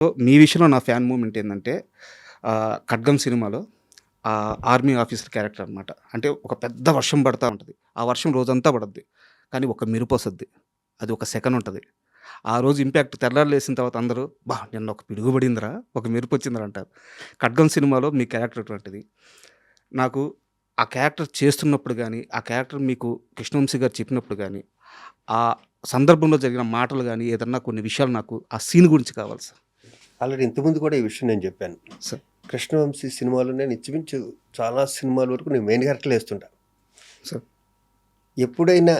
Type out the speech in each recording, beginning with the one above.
So, మీ విషయంలో నా fan moment ఏందంటే 'ఖడ్గం' సినిమాలో ఆర్మీ ఆఫీసర్ క్యారెక్టర్ అనమాట. అంటే ఒక పెద్ద వర్షం పడతా ఉంటది. ఆ వర్షం రోజంతా పడద్ది. కానీ ఒక మెరుపొస్తది. అది ఒక సెకన్ ఉంటది. ఆ రోజు ఇంపాక్ట్ తెల్లారి లేసిన తర్వాత అందరూ నిన్న ఒక పిడుగు పడిందిరా, ఒక మెరుపొచ్చిందిరా అంటారు. 'ఖడ్గం' సినిమాలో మీ క్యారెక్టర్ అటువంటిది. నాకు ఆ క్యారెక్టర్ చేస్తున్నప్పుడు గానీ, ఆ క్యారెక్టర్ మీకు కృష్ణవంశీ గారు చెప్పినప్పుడు గానీ, ఆ సందర్భంలో జరిగిన మాటలు గానీ, ఏదన్నా కొన్ని విషయాలు నాకు ఆ సీన్ గురించి కావాలి సార్. ఆల్రెడీ ఇంతకుముందు కూడా ఈ విషయం నేను చెప్పాను. సార్. 'కృష్ణవంశీ' సినిమాలో నేను ఇంచుమించు చాలా సినిమాల వరకు నేను మెయిన్ క్యారెక్టర్లు వేస్తుంటా. సార్. ఎప్పుడైనా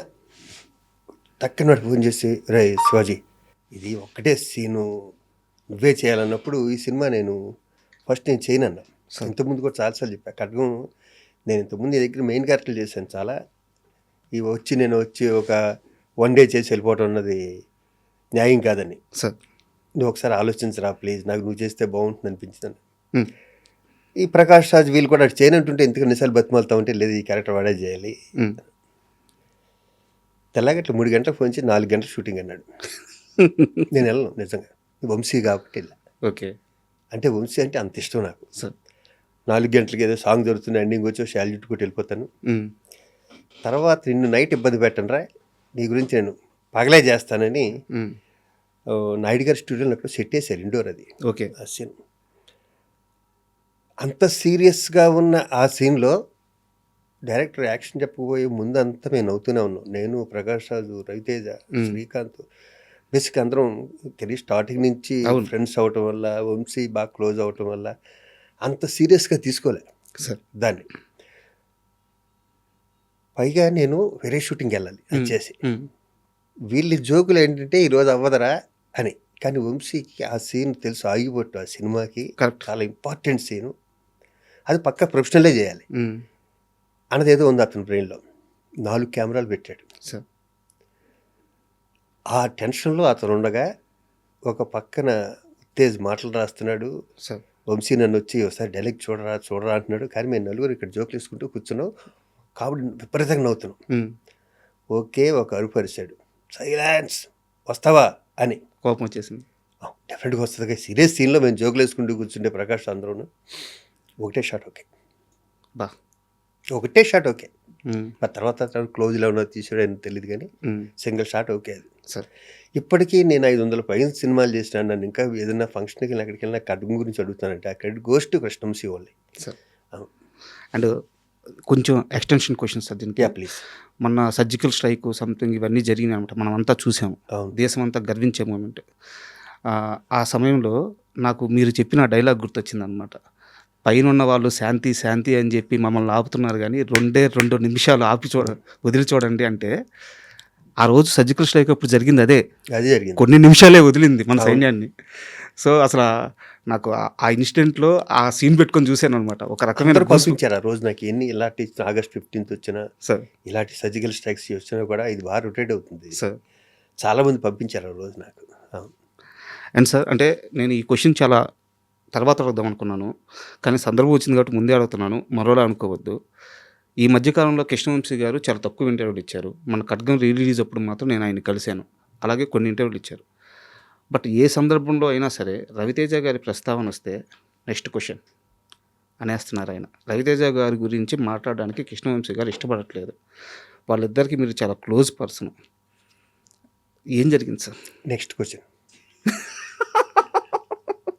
టక్కున వాడికి ఫోన్ చేసి, "రేయ్ శివాజీ, ఇది ఒక్కటే సీను నువ్వే చేయాలన్నప్పుడు ఈ సినిమా నేను ఫస్ట్ నేను చేయనన్నా. సార్. ఇంతకుముందు కూడా చాలాసార్లు చెప్పా. 'ఖడ్గం' నేను ఇంతకుముందు నీ దగ్గర మెయిన్ క్యారెక్టర్లు చేశాను చాలా. నేను వచ్చి ఒక 1 డే చేసి వెళ్ళిపోవటం అన్నది న్యాయం కాదని. సార్. నువ్వు ఒకసారి ఆలోచించరా ప్లీజ్, నాకు నువ్వు చేస్తే బాగుంటుంది అనిపించిందని. హ్మ్. ఈ ప్రకాష్ రాజ్ వీళ్ళు కూడా అటు చేయనంటుంటే ఎందుకు ఎన్నిసార్లు బతిమాలుతా ఉంటే, లేదు ఈ క్యారెక్టర్ వాడే చేయాలి. హ్మ్. తెల్లగట్ల 3 గంటలకు ఫోన్ చేసి 4 గంటల షూటింగ్ అన్నాడు. నేను వెళ్ళను నిజంగా, వంశీ కాబట్టి వెళ్ళా. ఓకే. అంటే వంశీ అంటే అంత ఇష్టం నాకు. సార్. 4 గంటలకి ఏదో సాంగ్ జరుగుతుంది, ఎండింగ్ వచ్చి షాల్ చుట్టుకుంటూ వెళ్ళిపోతాను. హ్మ్. తర్వాత నిన్ను నైట్ ఇబ్బంది పెట్టను రా, నీ గురించి నేను పగలే చేస్తానని హ్మ్. నాయుడు గారి స్టూడియోలో అక్కడ సెట్ వేసారు, ఇండోర్ అది. ఓకే. ఆ సీన్ అంత సీరియస్గా ఉన్న ఆ సీన్లో డైరెక్టర్ యాక్షన్ చెప్పబోయే ముందు అంతా మేము నవ్వుతూనే ఉన్నాం. నేను, ప్రకాష్ రాజు, రవితేజ, శ్రీకాంత్, బేసిక్ అందరం తెలియ స్టార్టింగ్ నుంచి అవును. ఫ్రెండ్స్ అవటం వల్ల, వంశీ బాగా క్లోజ్ అవటం వల్ల అంత సీరియస్గా తీసుకోలే సార్. దాన్ని. పైగా నేను వేరే షూటింగ్కి వెళ్ళాలి అది చేసి. హ్మ్. వీళ్ళ జోకులు ఏంటంటే ఈరోజు అవ్వదరా అని. కానీ వంశీకి ఆ సీన్ తెలుసు, ఆగిపోట్టు ఆ సినిమాకి కరెక్ట్. చాలా ఇంపార్టెంట్ సీను. అది పక్కా ప్రొఫెషనలే చేయాలి హ్మ్. అన్నదేదో ఉంది అతని బ్రెయిన్లో. 4 కెమెరాలు పెట్టాడు. సార్. ఆ టెన్షన్లో అతను ఉండగా ఒక పక్కన ఉత్తేజ్ మాటలు రాస్తున్నాడు. సార్. వంశీ నన్ను వచ్చి ఒకసారి డైలాగ్ చూడరా అంటున్నాడు. కానీ మేము నలుగురు ఇక్కడ జోకులు వేసుకుంటూ కూర్చున్నాం కాబట్టి విపరీతంగా నవ్వుతున్నాం. హ్మ్. ఓకే, ఒక అరుపు అరిశాడు, సైలెన్స్, వస్తావా అని. కోపం వచ్చేసింది. డెఫినెట్గా వస్తుంది. సీరియస్ సీన్లో మేము జోకులు వేసుకుంటూ కూర్చుంటే ప్రకాష్ అందరూ ఒకటే షాట్ ఓకే, బా ఒకటే షాట్ ఓకే. హ్మ్. ఆ తర్వాత క్లోజ్లో ఉన్న తీసాడు అని తెలియదు కానీ హ్మ్. సింగిల్ షాట్ ఓకే అది. సార్. ఇప్పటికీ నేను 500 పైన సినిమాలు చేసినా, నన్ను ఇంకా ఏదైనా ఫంక్షన్కి వెళ్ళిన ఎక్కడికి వెళ్ళినా ఖడ్గం గురించి అడుగుతానంటే ఆ credit goes to Krishna Vamsi only. Sir. And కొంచెం ఎక్స్టెన్షన్ క్వశ్చన్ సార్ దీనికి. Yeah please. మొన్న సర్జికల్ స్ట్రైక్ సంథింగ్ ఇవన్నీ జరిగినాయి అనమాట. మనం అంతా చూసాము. అవును. దేశం అంతా గర్వించే మూమెంట్. ఆ సమయంలో నాకు మీరు చెప్పిన డైలాగ్ గుర్తొచ్చిందనమాట. పైనున్న వాళ్ళు శాంతి శాంతి అని చెప్పి మమ్మల్ని ఆపుతున్నారు కానీ 2 నిమిషాలు వదిలి చూడండి అంటే, ఆ రోజు సర్జికల్ స్ట్రైక్ అప్పుడు జరిగింది అదే. అది జరిగింది. కొన్ని నిమిషాలే వదిలింది మన అవును. సైన్యాన్ని. సో అసలు నాకు ఆ ఇన్సిడెంట్లో ఆ సీన్ పెట్టుకొని చూశాను అనమాట. ఒక రకమైన అందరూ పంపించారు ఆ రోజు నాకు. ఎన్ని ఇలాంటి ఆగస్ట్ 15th వచ్చినా, సార్. ఇలాంటి సర్జికల్ స్ట్రైక్స్ వచ్చినా కూడా ఇది బాగా రొటేట్ అవుతుంది. సార్. చాలామంది పంపించారు ఆ రోజు నాకు. అవును. అండ్ సార్, అంటే నేను ఈ క్వశ్చన్ చాలా తర్వాత అడుగుదాం అనుకున్నాను. కానీ సందర్భం వచ్చింది కాబట్టి ముందే అడుగుతున్నాను. మరోలా అనుకోవద్దు. ఈ మధ్యకాలంలో కృష్ణవంశీ గారు చాలా తక్కువ ఇంటర్వ్యూలు ఇచ్చారు. మన 'ఖడ్గం' రిలీజ్ అప్పుడు మాత్రం నేను ఆయన్ని కలిశాను. అలాగే కొన్ని ఇంటర్వ్యూలు ఇచ్చారు. బట్ ఏ సందర్భంలో అయినా సరే రవితేజ గారి ప్రస్తావన వస్తే నెక్స్ట్ క్వశ్చన్ అనేస్తున్నారు ఆయన. రవితేజ గారి గురించి మాట్లాడడానికి కృష్ణవంశీ గారు ఇష్టపడట్లేదు. వాళ్ళిద్దరికీ మీరు చాలా క్లోజ్ పర్సన్. ఏం జరిగింది సార్? Next question.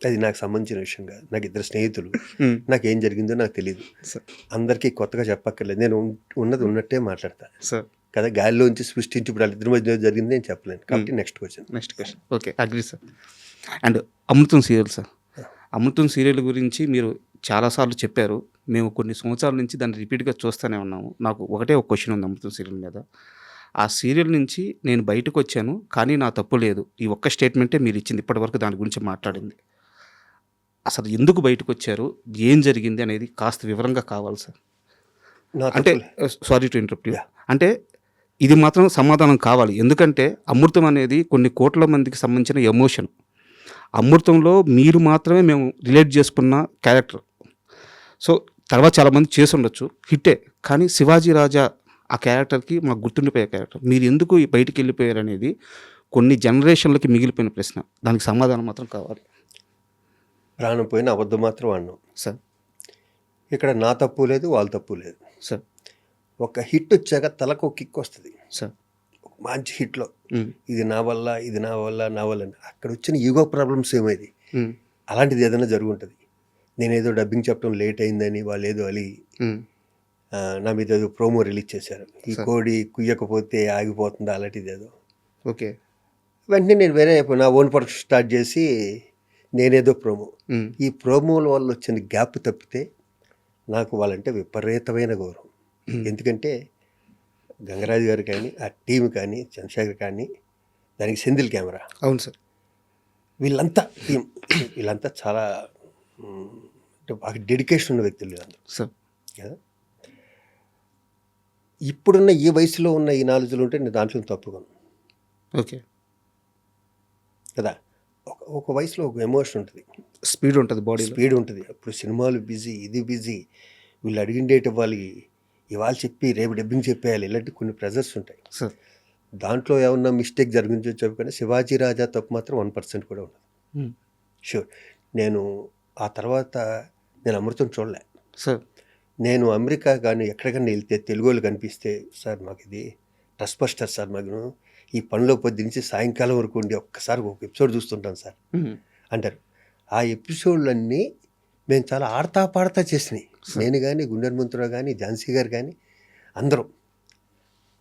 అది నాకు సంబంధించిన విషయం కాదు. నాకు 2 స్నేహితులు. నాకేం జరిగిందో నాకు తెలియదు. సార్. అందరికీ కొత్తగా చెప్పక్కర్లేదు. నేను ఉన్నది ఉన్నట్టే మాట్లాడతా సార్. కదా. గాలిలోంచి సృష్టించి ఇప్పుడు వాళ్ళిద్దరి మధ్య జరిగింది నేను చెప్పలేను. కాబట్టి next question. Okay, agree sir. And 'Amrutham' serial sir. 'Amrutham' serial గురించి మీరు చాలాసార్లు చెప్పారు. మేము కొన్ని సంవత్సరాల నుంచి దాన్ని రిపీట్గా చూస్తూనే ఉన్నాము. నాకు ఒక క్వశ్చన్ ఉంది 'అమృతం' సీరియల్ మీద. ఆ సీరియల్ నుంచి నేను బయటకు వచ్చాను, కానీ నా తప్పు లేదు. ఈ ఒక్క స్టేట్మెంటే మీరు ఇచ్చింది ఇప్పటివరకు దాని గురించి మాట్లాడింది. అసలు ఎందుకు బయటకు వచ్చారు, ఏం జరిగింది అనేది కాస్త వివరంగా కావాలి సార్. అంటే సారీ టు ఇంటరప్ట్ యూ. అంటే ఇది మాత్రం సమాధానం కావాలి. ఎందుకంటే 'అమృతం' అనేది కొన్ని కోట్ల మందికి సంబంధించిన ఎమోషన్. 'అమృతంలో' మీరు మాత్రమే మేము రిలేట్ చేసుకున్న క్యారెక్టర్. సో తర్వాత చాలామంది చేసి ఉండొచ్చు, హిట్టే. కానీ 'శివాజీ రాజా' ఆ క్యారెక్టర్కి మాకు గుర్తుండిపోయే క్యారెక్టర్. మీరు ఎందుకు బయటికి వెళ్ళిపోయారు అనేది కొన్ని జనరేషన్లకి మిగిలిపోయిన ప్రశ్న. దానికి సమాధానం మాత్రం కావాలి. ప్రాణం పోయిన అబద్ధం మాత్రం అన్నాం. సార్. ఇక్కడ నా తప్పు లేదు, వాళ్ళ తప్పు లేదు. సార్. ఒక హిట్ వచ్చాక తలకు ఒక కిక్ వస్తుంది. సార్. ఒక మంచి హిట్లో ఇది నా వల్ల, ఇది నా వల్ల, నా వల్ల అని. అక్కడ వచ్చిన ఈగో ప్రాబ్లమ్స్ ఏమైంది, అలాంటిది ఏదైనా జరుగుంటుంది. నేనేదో డబ్బింగ్ చెప్పడం లేట్ అయిందని వాళ్ళు ఏదో అలి నా మీద ఏదో ప్రోమో రిలీజ్ చేశారు. ఈ కోడి కుయ్యకపోతే ఆగిపోతుందా అలాంటిది ఏదో. ఓకే. వెంటనే నేను వేరే నా ఓన్ ప్రొడక్షన్ స్టార్ట్ చేసి నేనేదో ప్రోమో. ఈ ప్రోమోల వల్ల వచ్చిన గ్యాప్ తప్పితే నాకు వాళ్ళంటే విపరీతమైన గౌరవం. ఎందుకంటే గంగరాజు గారు కానీ, ఆ టీం కానీ, చంద్రశేఖర్ కానీ, దానికి సెంధిల్ కెమెరా, అవును సార్, వీళ్ళంతా టీం, వీళ్ళంతా చాలా అంటే బాగా డెడికేషన్ ఉన్న వ్యక్తులు వీళ్ళందరూ సార్ కదా. ఇప్పుడున్న ఈ వయసులో ఉన్న ఈ నాలెడ్జ్లు ఉంటే నేను దాంట్లో తప్పుకోను. ఓకే కదా. ఒక వయసులో ఒక ఎమోషన్ ఉంటుంది, స్పీడ్ ఉంటుంది, బాడీ స్పీడ్ ఉంటుంది. అప్పుడు సినిమాలు బిజీ, ఇది బిజీ, వీళ్ళు అడిగిన డేట్ ఇవ్వాలి, ఇవాళ చెప్పి రేపు డబ్బింగ్ చెప్పేయాలి, ఇలాంటి కొన్ని ప్రెజర్స్ ఉంటాయి. సార్. దాంట్లో ఏమన్నా మిస్టేక్ జరిగించో చెప్పకుండా శివాజీ రాజా తప్పు మాత్రం 1% కూడా ఉండదు. షూర్. నేను ఆ తర్వాత నేను అమృతం చూడలే సార్. నేను అమెరికా కానీ ఎక్కడికన్నా వెళ్తే తెలుగు వాళ్ళు కనిపిస్తే, సార్ మాకు ఇది ట్రస్ట్ బస్టర్ సార్, మాకు ఈ పనిలో పొద్దు నుంచి సాయంకాలం వరకు ఉండి ఒక్కసారి ఒక ఎపిసోడ్ చూస్తుంటాను సార్ అంటారు. ఆ ఎపిసోడ్లన్నీ మేము చాలా ఆడతా పాడతా చేసినాయి. నేను కానీ, గుండె హనుమంతరావు కానీ, ఝాన్సీ గారు కానీ అందరం.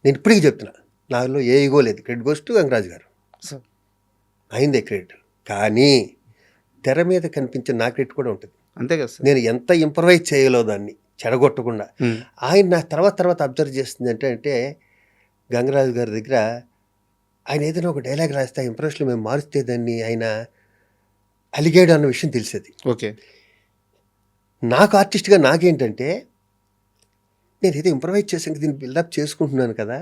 నేను ఇప్పటికీ చెప్తున్నా, నాలో ఏ ఈగో లేదు. క్రెడిట్ గోస్ టు గంగరాజు గారు, అయిందే క్రెడిట్. కానీ తెర మీద కనిపించే నా క్రెడిట్ కూడా ఉంటుంది. అంతే కదా సార్. నేను ఎంత ఇంప్రవైజ్ చేయగలో దాన్ని చెడగొట్టకుండా. ఆయన నా తర్వాత అబ్జర్వ్ చేస్తుంది అంటే గంగరాజు గారి దగ్గర ఆయన ఏదైనా ఒక డైలాగ్ రాస్తే ఇంప్రెషన్లో మేము మారుస్తే దాన్ని ఆయన అలిగాడు అన్న విషయం తెలిసేది. ఓకే. నాకు ఆర్టిస్ట్గా నాకేంటంటే, నేను ఏదో ఇంప్రవైజ్ చేసాక దీన్ని బిల్డప్ చేసుకుంటున్నాను కదా,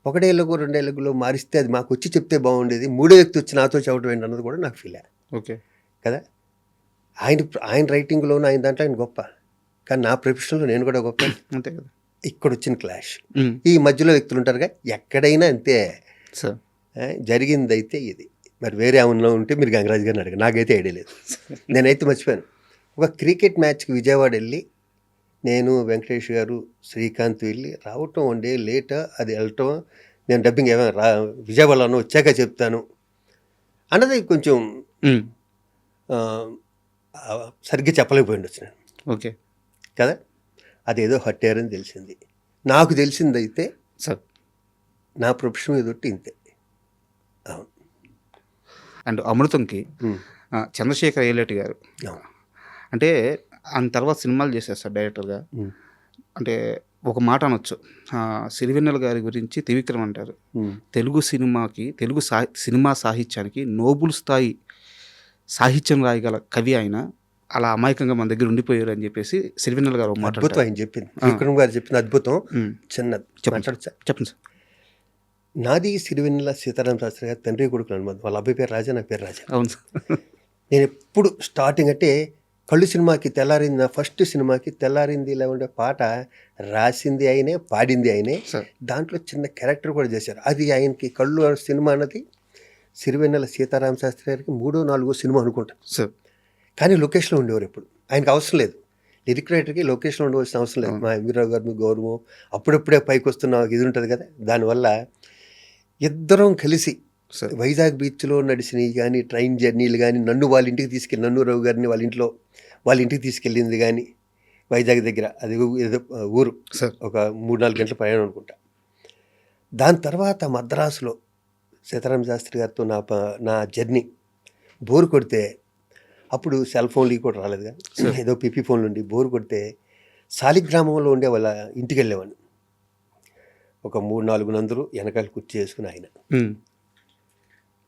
1 డైలాగు 2 డైలాగులో మారిస్తే అది మాకు వచ్చి చెప్తే బాగుండేది, 3వ వ్యక్తి వచ్చి నాతో చెప్పడం ఏంటి అన్నది కూడా నాకు ఫీల్. ఓకే కదా. ఆయన రైటింగ్లోనూ ఆయన దాంట్లో ఆయన గొప్ప, కానీ నా ప్రొఫెషన్లో నేను కూడా గొప్ప. అంతే కదా. ఇక్కడ వచ్చిన క్లాష్, ఈ మధ్యలో వ్యక్తులు ఉంటారుగా, ఎక్కడైనా అంతే సార్. జరిగింది అయితే ఇది. మరి వేరే ఏమన్నా ఉంటే మీరు గంగరాజు గారిని అడగ, నాకైతే ఐడియా లేదు. నేనైతే మర్చిపోయాను. ఒక క్రికెట్ మ్యాచ్కి విజయవాడ వెళ్ళి నేను, వెంకటేష్ గారు, శ్రీకాంత్ వెళ్ళి రావటం 1 డే లేట్, అది వెళ్ళటం, నేను డబ్బింగ్ ఏమైనా విజయవాడలో వచ్చాక చెప్తాను అన్నది కొంచెం సరిగ్గా చెప్పలేకపోయింది వచ్చినాను. ఓకే కదా. అదేదో హట్టారని తెలిసింది. నాకు తెలిసిందైతే సార్ నా ప్రొఫెషన్ ఎదుటి ఇంతే. అవును. అండ్ అమృతంకి చంద్రశేఖర్ ఏలేటి గారు అంటే ఆయన తర్వాత సినిమాలు చేశారు సార్ డైరెక్టర్గా. అంటే ఒక మాట అనొచ్చు, సిరివెన్నెల గారి గురించి త్రివిక్రమ్ అంటారు, తెలుగు సినిమాకి, తెలుగు సినిమా సాహిత్యానికి నోబుల్ స్థాయి సాహిత్యం రాయగల కవి ఆయన, అలా అమాయకంగా మన దగ్గర ఉండిపోయారు అని చెప్పేసి సిరివెన్నెల గారు మాట. అద్భుతం ఆయన చెప్పింది, విక్రమ్ గారు చెప్పింది అద్భుతం. చిన్నది చెప్పండి సార్. నాది సిరివెన్నెల సీతారామ శాస్త్రి గారు తండ్రి కొడుకులు అనుమతి. వాళ్ళ అబ్బాయి పేరు రాజా, నా పేరు రాజా. అవును సార్. నేను ఎప్పుడు స్టార్టింగ్ అంటే కళ్ళు సినిమాకి తెల్లారింది, నా ఫస్ట్ సినిమాకి తెల్లారింది ఇలా ఉండే పాట రాసింది ఆయనే, పాడింది ఆయనే. దాంట్లో చిన్న క్యారెక్టర్ కూడా చేశారు. అది ఆయనకి కళ్ళు సినిమా అన్నది సిరివెన్నెల సీతారామ శాస్త్రి గారికి 3వ 4వ సినిమా అనుకుంటాను సార్. కానీ లొకేషన్లో ఉండేవారు ఎప్పుడు. ఆయనకు అవసరం లేదు, లిరిక్ రైటర్కి లొకేషన్లో ఉండవలసిన అవసరం లేదు. మా ఎంవీరావు గారిని గౌరవం, అప్పుడప్పుడే పైకి వస్తున్న ఇది ఉంటుంది కదా, దానివల్ల ఇద్దరం కలిసి వైజాగ్ బీచ్లో నడిచినవి కానీ, ట్రైన్ జర్నీలు కానీ, నన్ను వాళ్ళ ఇంటికి తీసుకెళ్ళి, నన్ను గారిని వాళ్ళ ఇంటికి తీసుకెళ్ళింది కానీ, వైజాగ్ దగ్గర అది ఏదో ఊరు, ఒక 3-4 గంటల ప్రయాణం అనుకుంటా. దాని తర్వాత మద్రాసులో సీతారామ శాస్త్రి గారితో నా జర్నీ బోరు కొడితే, అప్పుడు సెల్ ఫోన్లు కూడా రాలేదు కానీ, ఏదో పిపి ఫోన్లు ఉండి బోరు కొడితే శాలిగ్రామంలో ఉండే వాళ్ళ ఇంటికి వెళ్ళేవాడిని. ఒక 3-4 నందులు వెనకాల కుర్చీ చేసుకుని ఆయన,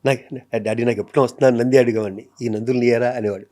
నాకు డాడీ నాకు ఎప్పుడూ వస్తున్నాను నంది అడిగేవాడిని, ఈ నందులు నీయరా అనేవాడు.